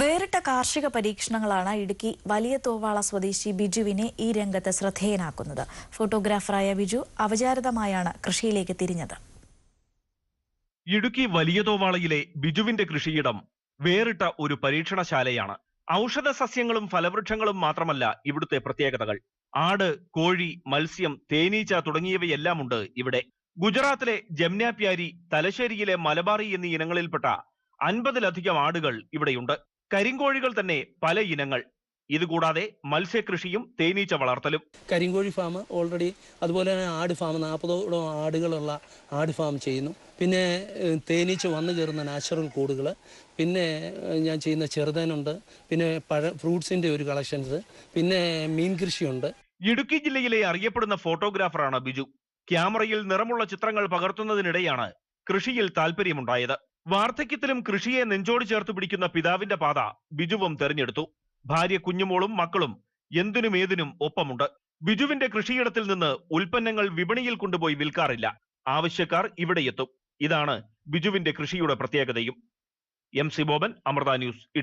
വേറിട്ട കാർഷിക പരീക്ഷണങ്ങളാണ് ഇടുക്കി വലിയ തോവാള സ്വദേശി ബിജുവിനെ ഈ രംഗത്ത് ശ്രദ്ധേയനാക്കുന്നത്. ഫോട്ടോഗ്രാഫറായ ബിജു അവചാരിതമായാണ് കൃഷിയിലേക്ക് തിരിഞ്ഞത്. ഇടുക്കി വലിയ തോവാളയിലെ ബിജുവിന്റെ കൃഷിയിടം വേറിട്ട ഒരു പരീക്ഷണശാലയാണ്. ഔഷധ സസ്യങ്ങളും ഫലവൃക്ഷങ്ങളും മാത്രമല്ല ഇവിടുത്തെ പ്രത്യേകതകൾ. ആട്, കോഴി, മത്സ്യം, തേനീച്ച തുടങ്ങിയവയെല്ലാമുണ്ട് ഇവിടെ. ഗുജറാത്തിലെ ജംനാപ്യാരി, തലശ്ശേരിയിലെ മലബാറി എന്നീ ഇനങ്ങളിൽപ്പെട്ട 50-ലധികം ആടുകൾ ഇവിടെയുണ്ട്. കരിങ്കോഴികൾ തന്നെ പല ഇനങ്ങൾ. ഇതുകൂടാതെ മത്സ്യകൃഷിയും തേനീച്ച വളർത്തലും. കരിങ്കോഴി ഫാം ഓൾറെഡി, അതുപോലെ തന്നെ ആട് ഫാം, 40ഓളം ആടുകളുള്ള ആട് ഫാം ചെയ്യുന്നു. പിന്നെ തേനീച്ച വന്നു കയറുന്ന നാച്ചുറൽ കൂടുകൾ, പിന്നെ ഞാൻ ചെയ്യുന്ന ചെറുതേനുണ്ട്, പിന്നെ ഫ്രൂട്ട്സിന്റെ ഒരു കളക്ഷൻസ്, പിന്നെ മീൻ കൃഷിയുണ്ട്. ഇടുക്കി ജില്ലയിലെ അറിയപ്പെടുന്ന ഫോട്ടോഗ്രാഫറാണ് ബിജു. ക്യാമറയിൽ നിറമുള്ള ചിത്രങ്ങൾ പകർത്തുന്നതിനിടെയാണ് കൃഷിയിൽ താല്പര്യമുണ്ടായത്. വാർദ്ധക്യത്തിലും കൃഷിയെ നെഞ്ചോട് ചേർത്ത് പിടിക്കുന്ന പിതാവിന്റെ പാത ബിജുവും തെരഞ്ഞെടുത്തു. ഭാര്യ, കുഞ്ഞുമോളും മക്കളും എന്തിനും ഏതിനും ഒപ്പമുണ്ട്. ബിജുവിന്റെ കൃഷിയിടത്തിൽ നിന്ന് ഉൽപ്പന്നങ്ങൾ വിപണിയിൽ കൊണ്ടുപോയി വിൽക്കാറില്ല. ആവശ്യക്കാർ ഇവിടെ എത്തും. ഇതാണ് ബിജുവിന്റെ കൃഷിയുടെ പ്രത്യേകതയും. MC Boban, Amrita news, Idukki.